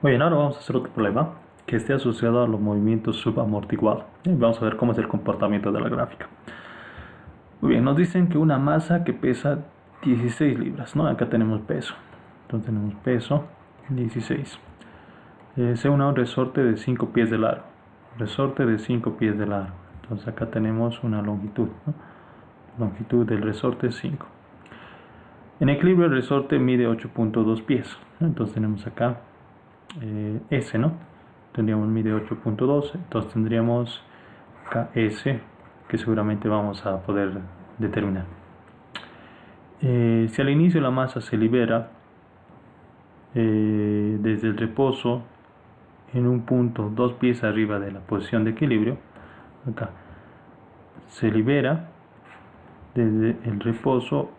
Muy bien, ahora vamos a hacer otro problema que esté asociado a los movimientos subamortiguados. Vamos a ver cómo es el comportamiento de la gráfica. Muy bien, nos dicen que una masa que pesa 16 libras, ¿no? Acá tenemos peso. Entonces tenemos peso 16. Sea un resorte de 5 pies de largo. Resorte de 5 pies de largo. Entonces acá tenemos una longitud, ¿no? Longitud del resorte es 5. En equilibrio el resorte mide 8.2 pies, ¿no? Entonces tenemos acá S, ¿no? Tendríamos mide 8.2, entonces tendríamos KS, que seguramente vamos a poder determinar. Si al inicio la masa se libera desde el reposo en un punto 2 pies arriba de la posición de equilibrio, acá se libera desde el reposo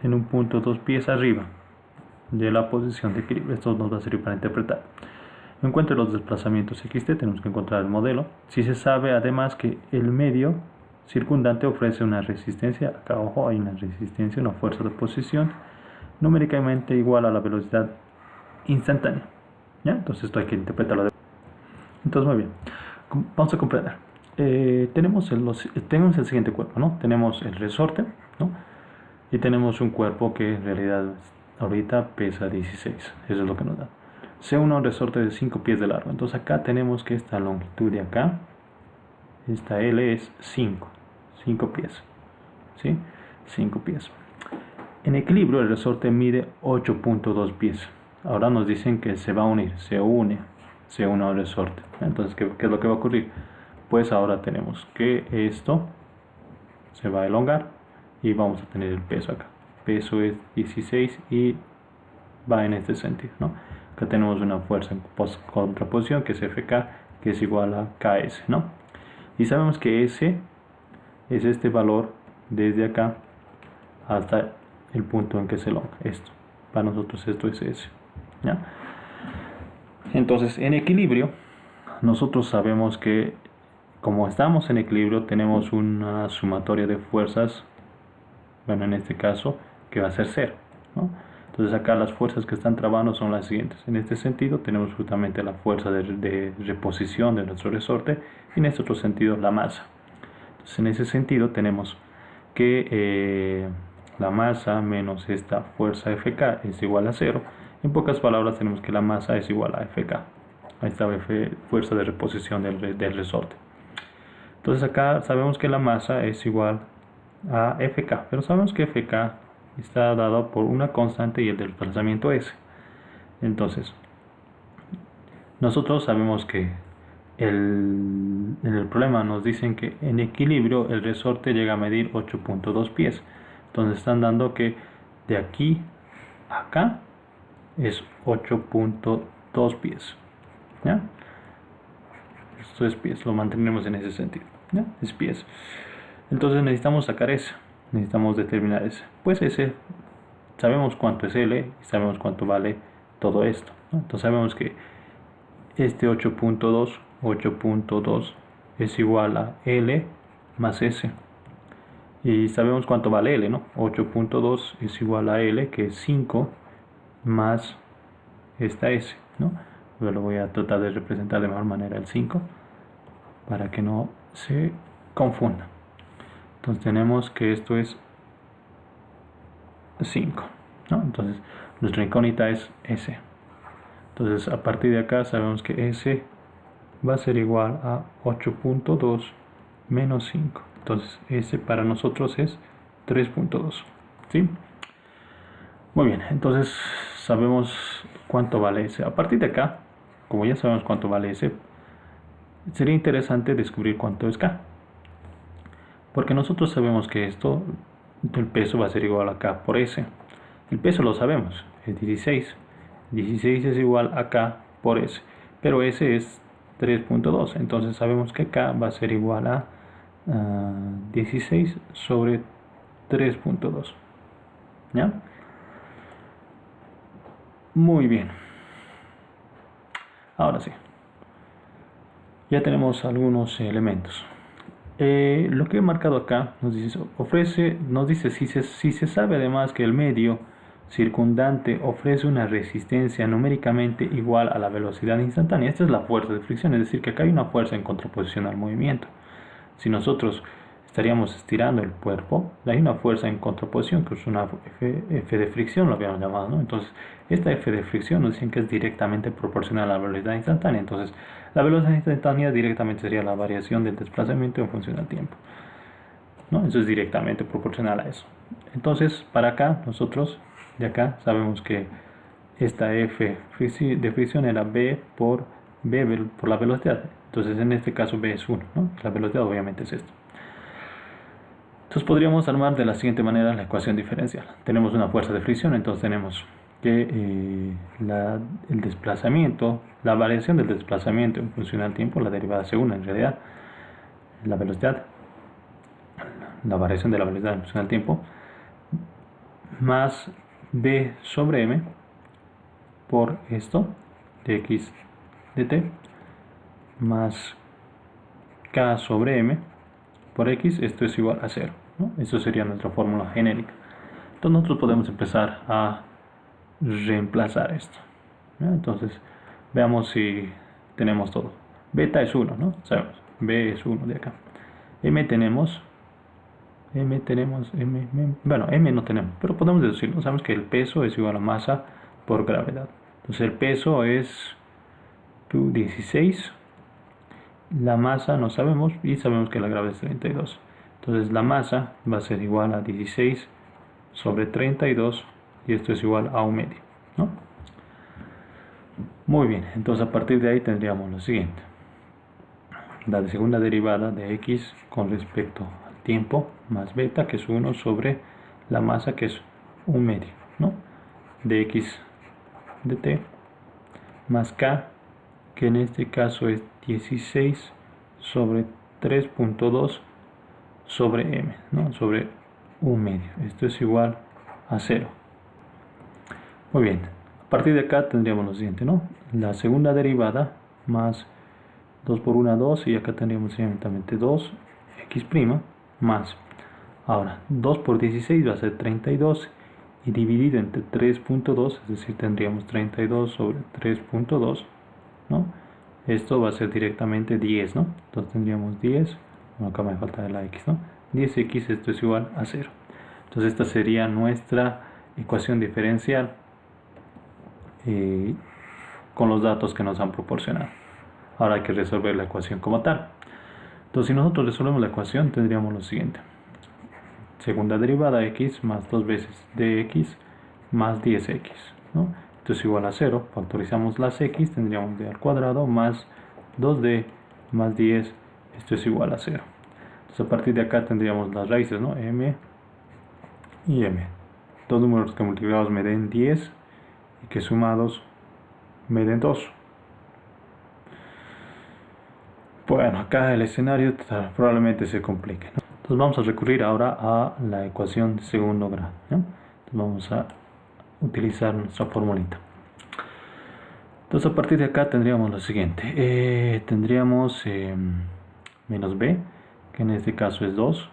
en un punto 2 pies arriba de la posición de equilibrio. Esto nos va a servir para interpretar. Encuentre los desplazamientos XT, tenemos que encontrar el modelo. Si se sabe además que el medio circundante ofrece una resistencia, acá ojo, hay una resistencia, una fuerza de posición numéricamente igual a la velocidad instantánea, ¿ya? Entonces esto hay que interpretarlo. Entonces, muy bien, vamos a comprender. Tenemos el siguiente cuerpo, ¿no? Tenemos el resorte, ¿no? Y tenemos un cuerpo que en realidad ahorita pesa 16, eso es lo que nos da. Sea un resorte de 5 pies de largo. Entonces acá tenemos que esta longitud de acá, esta L es 5 pies, ¿sí? 5 pies. En equilibrio el resorte mide 8.2 pies. Ahora nos dicen que se va a unir, se une al resorte. Entonces, ¿qué es lo que va a ocurrir? Pues ahora tenemos que esto se va a elongar y vamos a tener el peso acá. Peso es 16 y va en este sentido, ¿no? Acá tenemos una fuerza en contraposición que es FK, que es igual a KS, ¿no? Y sabemos que S es este valor desde acá hasta el punto en que se elonga. Esto, para nosotros esto es S, ¿ya? Entonces, en equilibrio, nosotros sabemos que como estamos en equilibrio, tenemos una sumatoria de fuerzas, bueno, en este caso, que va a ser 0, ¿no? Entonces acá las fuerzas que están trabajando son las siguientes. En este sentido tenemos justamente la fuerza de reposición de nuestro resorte y en este otro sentido la masa. Entonces en ese sentido tenemos que la masa menos esta fuerza FK es igual a 0. En pocas palabras tenemos que la masa es igual a FK. Ahí está fuerza de reposición del resorte. Entonces acá sabemos que la masa es igual a FK, pero sabemos que FK está dado por una constante y el desplazamiento S. Entonces, nosotros sabemos que en el problema nos dicen que en equilibrio el resorte llega a medir 8.2 pies. Entonces están dando que de aquí a acá es 8.2 pies. ¿Ya? Esto es pies, lo mantendremos en ese sentido, ¿ya? Es pies. Entonces necesitamos sacar S, necesitamos determinar S. Pues S, sabemos cuánto es L y sabemos cuánto vale todo esto, ¿no? Entonces sabemos que este 8.2 es igual a L más S. Y sabemos cuánto vale L, ¿no? 8.2 es igual a L, que es 5 más esta S, ¿no? Yo lo voy a tratar de representar de mejor manera el 5 para que no se confunda. Entonces tenemos que esto es 5, ¿no? Entonces nuestra incógnita es S. Entonces a partir de acá sabemos que S va a ser igual a 8.2 menos 5. Entonces S para nosotros es 3.2, ¿sí? Muy bien, entonces sabemos cuánto vale S. A partir de acá, como ya sabemos cuánto vale S, sería interesante descubrir cuánto es K. Porque nosotros sabemos que esto, el peso va a ser igual a K por S. El peso lo sabemos, es 16. 16 es igual a K por S. Pero S es 3.2. Entonces sabemos que K va a ser igual a 16 sobre 3.2. ¿Ya? Muy bien. Ahora sí. Ya tenemos algunos elementos. Lo que he marcado acá nos dice si se sabe además que el medio circundante ofrece una resistencia numéricamente igual a la velocidad instantánea. Esta es la fuerza de fricción, es decir, que acá hay una fuerza en contraposición al movimiento. Si nosotros estaríamos estirando el cuerpo, hay una fuerza en contraposición, que es una F de fricción, lo habíamos llamado, ¿no? Entonces, esta F de fricción nos dicen que es directamente proporcional a la velocidad instantánea. Entonces, la velocidad instantánea directamente sería la variación del desplazamiento en función del tiempo, ¿no? Eso es directamente proporcional a eso. Entonces, para acá, nosotros de acá sabemos que esta F de fricción era B por la velocidad. Entonces, en este caso, B es 1, ¿no? La velocidad obviamente es esto. Entonces, podríamos armar de la siguiente manera la ecuación diferencial. Tenemos una fuerza de fricción, entonces tenemos que el desplazamiento, la variación del desplazamiento en función al tiempo, la derivada segunda en realidad, la velocidad, la variación de la velocidad en función al tiempo, más B sobre M por esto de X de T, más K sobre M por X, esto es igual a 0, ¿no? Esto sería nuestra fórmula genérica. Entonces nosotros podemos empezar a reemplazar esto, ¿no? Entonces veamos si tenemos todo. Beta es 1, ¿no? Sabemos, B es 1 de acá. M bueno, M no tenemos, pero podemos deducirlo. Sabemos que el peso es igual a masa por gravedad. Entonces el peso es 16, la masa no sabemos y sabemos que la gravedad es 32. Entonces la masa va a ser igual a 16 sobre 32 y esto es igual a 1/2, ¿no? Muy bien, entonces a partir de ahí tendríamos lo siguiente. La segunda derivada de X con respecto al tiempo más beta, que es 1 sobre la masa, que es 1/2, ¿no? De X de T, más K, que en este caso es 16 sobre 3.2 sobre M, ¿no? Sobre 1/2. Esto es igual a 0. Muy bien, a partir de acá tendríamos lo siguiente, ¿no? La segunda derivada más 2 por 1, 2, y acá tendríamos simplemente 2x' más, ahora 2 por 16 va a ser 32 y dividido entre 3.2, es decir, tendríamos 32 sobre 3.2, ¿no? Esto va a ser directamente 10, ¿no? Entonces tendríamos 10, bueno, acá me falta la x, ¿no? 10x, esto es igual a 0. Entonces esta sería nuestra ecuación diferencial con los datos que nos han proporcionado. Ahora hay que resolver la ecuación como tal. Entonces si nosotros resolvemos la ecuación tendríamos lo siguiente. Segunda derivada x más 2 veces dx más 10x, ¿no? Esto es igual a 0. Factorizamos las x, tendríamos d al cuadrado más 2d más 10. Esto es igual a 0. Entonces a partir de acá tendríamos las raíces, ¿no? M y M. Dos números que multiplicados me den 10 y que sumados me den 2. Bueno, acá el escenario probablemente se complique, ¿no? Entonces vamos a recurrir ahora a la ecuación de segundo grado, ¿no? Entonces vamos a utilizar nuestra formulita. Entonces a partir de acá tendríamos lo siguiente. Tendríamos menos b, que en este caso es 2,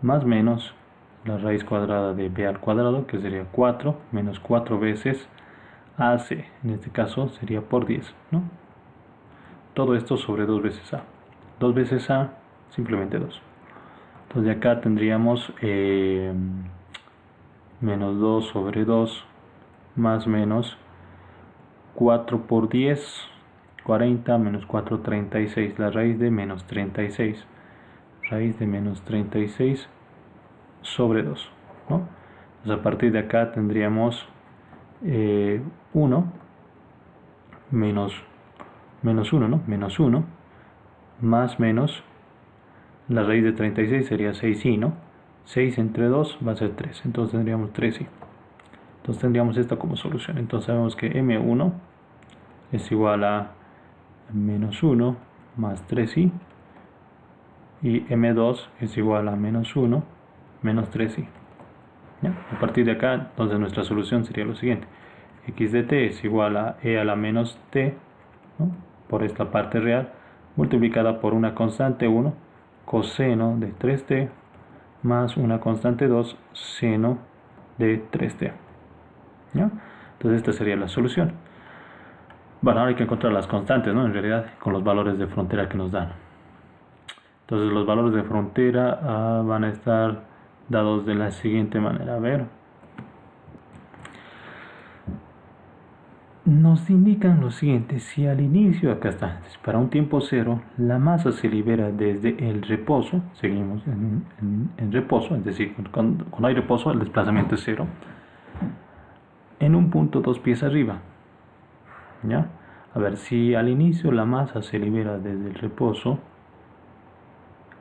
más menos la raíz cuadrada de b al cuadrado, que sería 4, menos 4 veces ac, en este caso sería por 10, ¿no? Todo esto sobre 2 veces a. 2 veces a, simplemente 2. Entonces de acá tendríamos menos 2 sobre 2, más menos 4 por 10, 40, menos 4, 36. La raíz de menos 36. Raíz de menos 36 sobre 2, ¿no? Entonces a partir de acá tendríamos 1 menos 1, ¿no? Menos 1 más menos la raíz de 36 sería 6i, ¿no? 6 entre 2 va a ser 3, entonces tendríamos 3i. Entonces tendríamos esta como solución. Entonces sabemos que m1 es igual a menos 1 más 3i y m2 es igual a menos 1 menos 3i. ¿Ya? A partir de acá, entonces nuestra solución sería lo siguiente. X de t es igual a e a la menos t, ¿no? Por esta parte real, multiplicada por una constante 1, coseno de 3t, más una constante 2, seno de 3t. ¿ya? Entonces esta sería la solución. Bueno, ahora hay que encontrar las constantes, ¿no? En realidad, con los valores de frontera que nos dan. Entonces los valores de frontera van a estar dados de la siguiente manera. A ver. Nos indican lo siguiente: si al inicio, acá está, para un tiempo cero, la masa se libera desde el reposo, seguimos en reposo, es decir, cuando hay reposo el desplazamiento es cero, en un punto 2 pies arriba, ¿ya? A ver, si al inicio la masa se libera desde el reposo,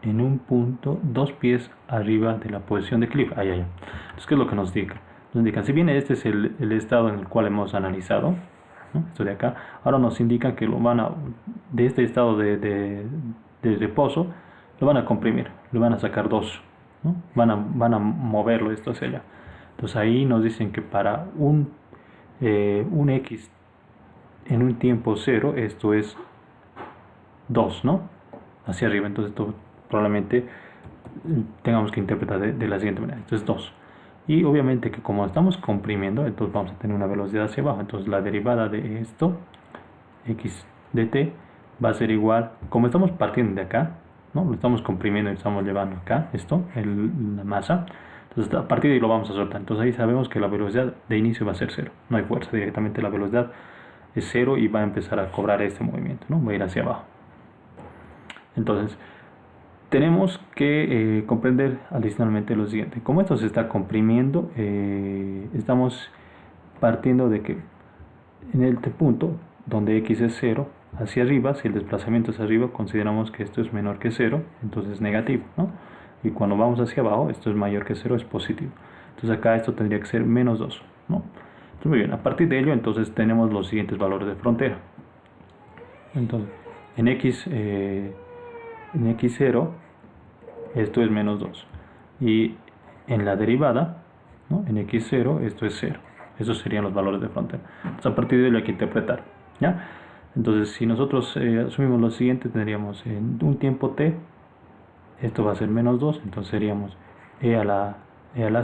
en un punto 2 pies arriba de la posición de equilibrio. Entonces, ¿qué es lo que nos indica? Nos indican, si bien este es el estado en el cual hemos analizado, ¿no? Esto de acá, ahora nos indica que lo van a, de este estado de reposo, lo van a comprimir, lo van a sacar 2, ¿no? Van a moverlo esto hacia allá. Entonces ahí nos dicen que para un X en un tiempo 0, esto es 2, ¿no? Hacia arriba. Entonces esto probablemente tengamos que interpretar de la siguiente manera. Esto es 2. Y obviamente que como estamos comprimiendo, entonces vamos a tener una velocidad hacia abajo. Entonces la derivada de esto, x de t, va a ser igual, como estamos partiendo de acá, ¿no? Lo estamos comprimiendo y estamos llevando acá, esto, la masa. Entonces a partir de ahí lo vamos a soltar. Entonces ahí sabemos que la velocidad de inicio va a ser 0. No hay fuerza, directamente la velocidad es 0 y va a empezar a cobrar este movimiento, ¿no? Va a ir hacia abajo. Entonces tenemos que comprender adicionalmente lo siguiente: como esto se está comprimiendo, estamos partiendo de que en este punto donde x es 0, hacia arriba, si el desplazamiento es arriba, consideramos que esto es menor que 0, entonces es negativo, ¿no? Y cuando vamos hacia abajo, esto es mayor que 0, es positivo. Entonces acá esto tendría que ser menos 2, ¿no? Entonces, muy bien, a partir de ello entonces tenemos los siguientes valores de frontera. Entonces en x0 esto es menos 2, y en la derivada, ¿no? En x0 esto es 0. Esos serían los valores de frontera. Entonces a partir de ello hay que interpretar, ¿ya? Entonces si nosotros asumimos lo siguiente, tendríamos en un tiempo t, esto va a ser menos 2, entonces seríamos e a la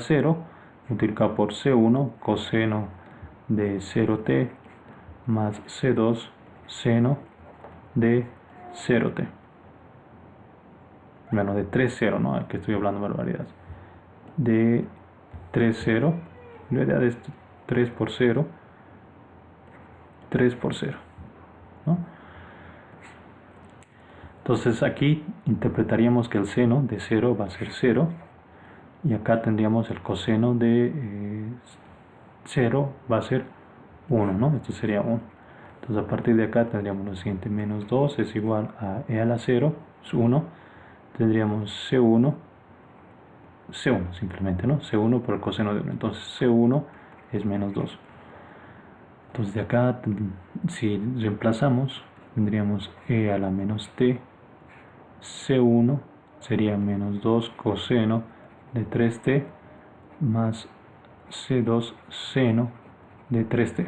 0 multiplicado por c1 coseno de 0t más c2 seno de 0t. Bueno, de 3, 0, ¿no? Que estoy hablando barbaridades. De 3, 0. En realidad es 3 por 0. 3 por 0, ¿no? Entonces aquí interpretaríamos que el seno de 0 va a ser 0. Y acá tendríamos el coseno de 0 va a ser 1, ¿no? Esto sería 1. Entonces a partir de acá tendríamos lo siguiente: menos 2 es igual a e a la 0, es 1. Tendríamos C1 simplemente, ¿no? C1 por el coseno de 1. Entonces C1 es menos 2. Entonces de acá, si reemplazamos, tendríamos e a la menos t. C1 sería menos 2 coseno de 3t más C2 seno de 3t.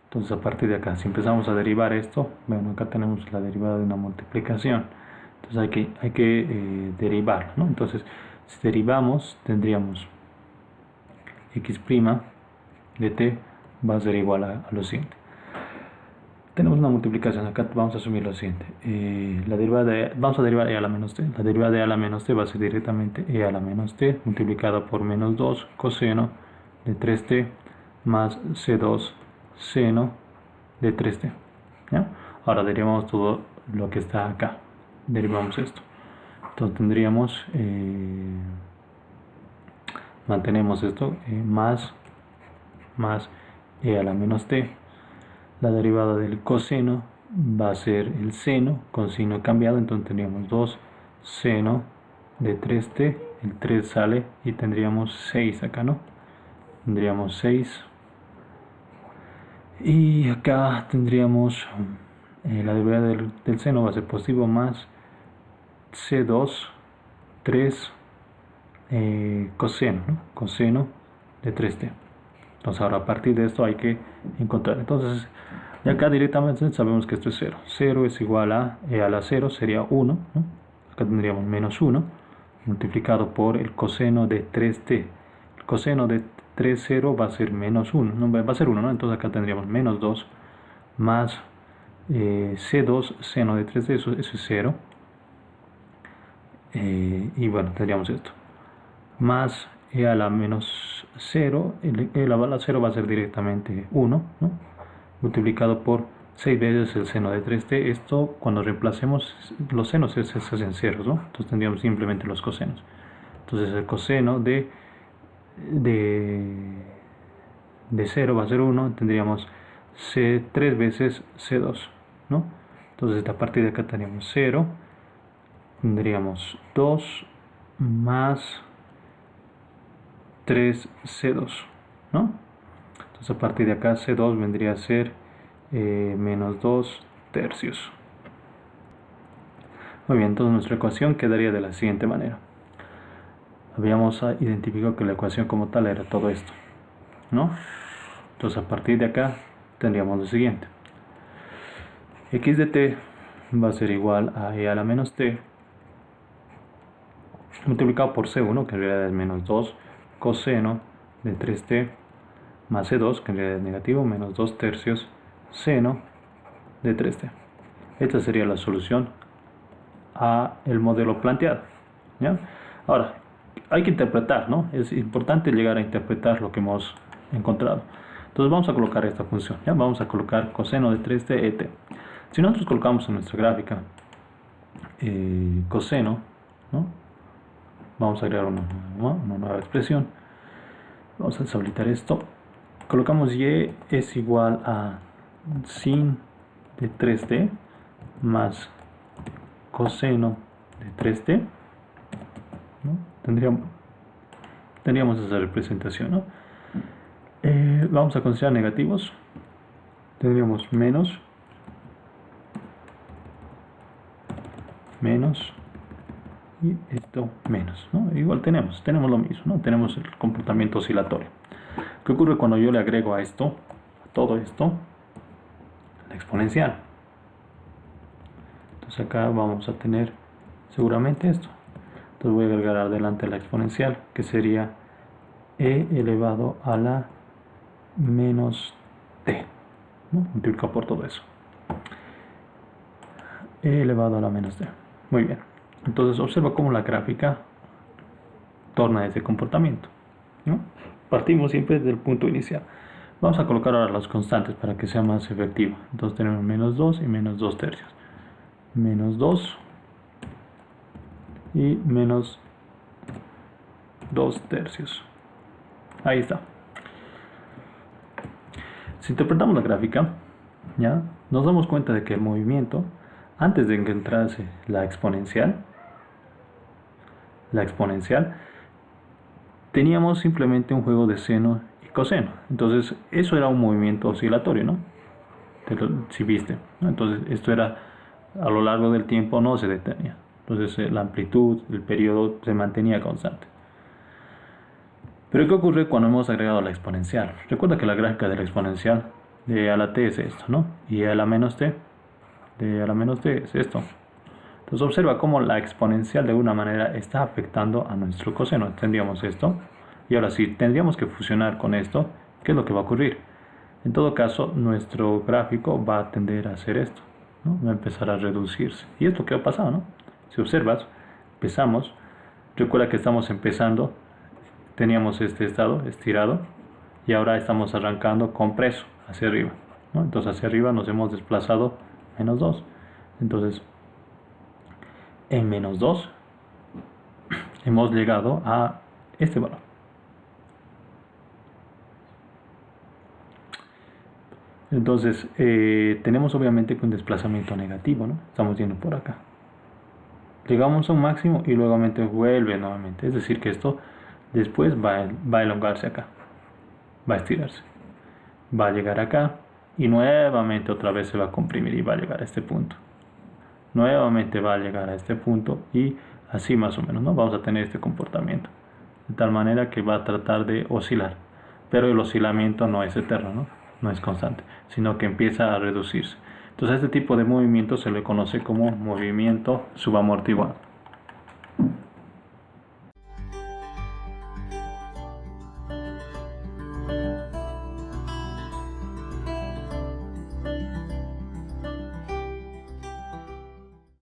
Entonces a partir de acá, si empezamos a derivar esto, bueno, acá tenemos la derivada de una multiplicación. Entonces hay que derivar, ¿no? Entonces si derivamos, tendríamos x' de t va a ser igual a lo siguiente. Tenemos una multiplicación, acá vamos a asumir lo siguiente: vamos a derivar e a la menos t. La derivada de e a la menos t va a ser directamente e a la menos t multiplicada por menos 2 coseno de 3t más c2 seno de 3t, ¿ya? Ahora derivamos todo lo que está acá. Derivamos esto, entonces tendríamos mantenemos esto, más e a la menos t. La derivada del coseno va a ser el seno con signo cambiado, entonces tendríamos 2 seno de 3t, el 3 sale y tendríamos 6 acá, ¿no? Tendríamos 6, y acá tendríamos la derivada del seno va a ser positivo más C2, 3 coseno, ¿no? Coseno de 3t. Entonces ahora a partir de esto hay que encontrar. Entonces de acá directamente sabemos que esto es 0. 0 es igual a e a la 0, sería 1, ¿no? Acá tendríamos menos 1 multiplicado por el coseno de 3t. El coseno de 3, 0 va a ser menos 1, no, va a ser 1, ¿no? Entonces acá tendríamos menos 2 más C2 seno de 3D, eso es 0. Y bueno, tendríamos esto. Más e a la menos 0, el a la 0 va a ser directamente 1, ¿no? Multiplicado por 6 veces el seno de 3D. Esto, cuando reemplacemos los senos, se hacen ceros, ¿no? Entonces tendríamos simplemente los cosenos. Entonces el coseno de 0 va a ser 1, tendríamos 3 veces C2, ¿no? Entonces a partir de acá tendríamos 0, tendríamos 2 más 3C2, ¿no? Entonces a partir de acá C2 vendría a ser menos 2 tercios. Muy bien, entonces nuestra ecuación quedaría de la siguiente manera. Habíamos identificado que la ecuación como tal era todo esto, ¿no? Entonces a partir de acá tendríamos lo siguiente. X de t va a ser igual a e a la menos t multiplicado por C1, que en realidad es menos 2 coseno de 3t, más C2, que en realidad es negativo, menos 2 tercios seno de 3t. Esta sería la solución a el modelo planteado, ¿ya? Ahora, hay que interpretar, ¿no? Es importante llegar a interpretar lo que hemos encontrado. Entonces vamos a colocar esta función, ¿ya? Vamos a colocar coseno de 3t et. Si nosotros colocamos en nuestra gráfica coseno, ¿no? Vamos a agregar una nueva expresión. Vamos a deshabilitar esto. Colocamos y es igual a sin de 3t más coseno de 3t, ¿no? Tendríamos esa representación, ¿no? Vamos a considerar negativos. Tendríamos menos y esto menos, ¿no? Igual tenemos lo mismo, ¿no? Tenemos el comportamiento oscilatorio. ¿Qué ocurre cuando yo le agrego a esto, a todo esto, la exponencial? Entonces acá vamos a tener seguramente esto. Entonces voy a agregar adelante la exponencial, que sería e elevado a la menos t, ¿no? Multiplicado por todo eso. E elevado a la menos t. Muy bien. Entonces observa cómo la gráfica torna ese comportamiento, ¿no? Partimos siempre del punto inicial. Vamos a colocar ahora las constantes para que sea más efectivo. Entonces tenemos menos 2 y menos 2 tercios. Menos 2 y menos 2 tercios. Ahí está. Si interpretamos la gráfica, ¿ya? Nos damos cuenta de que el movimiento, antes de encontrarse la exponencial, teníamos simplemente un juego de seno y coseno. Entonces eso era un movimiento oscilatorio, ¿no? Si viste, ¿no? Entonces esto era a lo largo del tiempo, no se detenía. Entonces la amplitud, el periodo se mantenía constante. Pero ¿qué ocurre cuando hemos agregado la exponencial? Recuerda que la gráfica de la exponencial de e a la t es esto, ¿no? Y e a la menos t, de e a la menos t es esto. Entonces observa cómo la exponencial de alguna manera está afectando a nuestro coseno. Tendríamos esto, y ahora sí, tendríamos que fusionar con esto. ¿Qué es lo que va a ocurrir? En todo caso, nuestro gráfico va a tender a hacer esto, ¿no? Va a empezar a reducirse. Y es lo que ha pasado, ¿no? Si observas, empezamos, recuerda que estamos empezando, teníamos este estado estirado, y ahora estamos arrancando compreso hacia arriba, ¿no? Entonces hacia arriba nos hemos desplazado menos 2. Entonces, en menos 2 hemos llegado a este valor. Entonces tenemos obviamente un desplazamiento negativo, ¿no? Estamos yendo por acá. Llegamos a un máximo y luego vuelve nuevamente. Es decir que esto después va a elongarse acá. Va a estirarse. Va a llegar acá y nuevamente otra vez se va a comprimir y va a llegar a este punto. Nuevamente va a llegar a este punto y así más o menos, ¿no? Vamos a tener este comportamiento. De tal manera que va a tratar de oscilar. Pero el oscilamiento no es eterno, ¿no? No es constante, sino que empieza a reducirse. Entonces a este tipo de movimiento se le conoce como movimiento subamortiguado.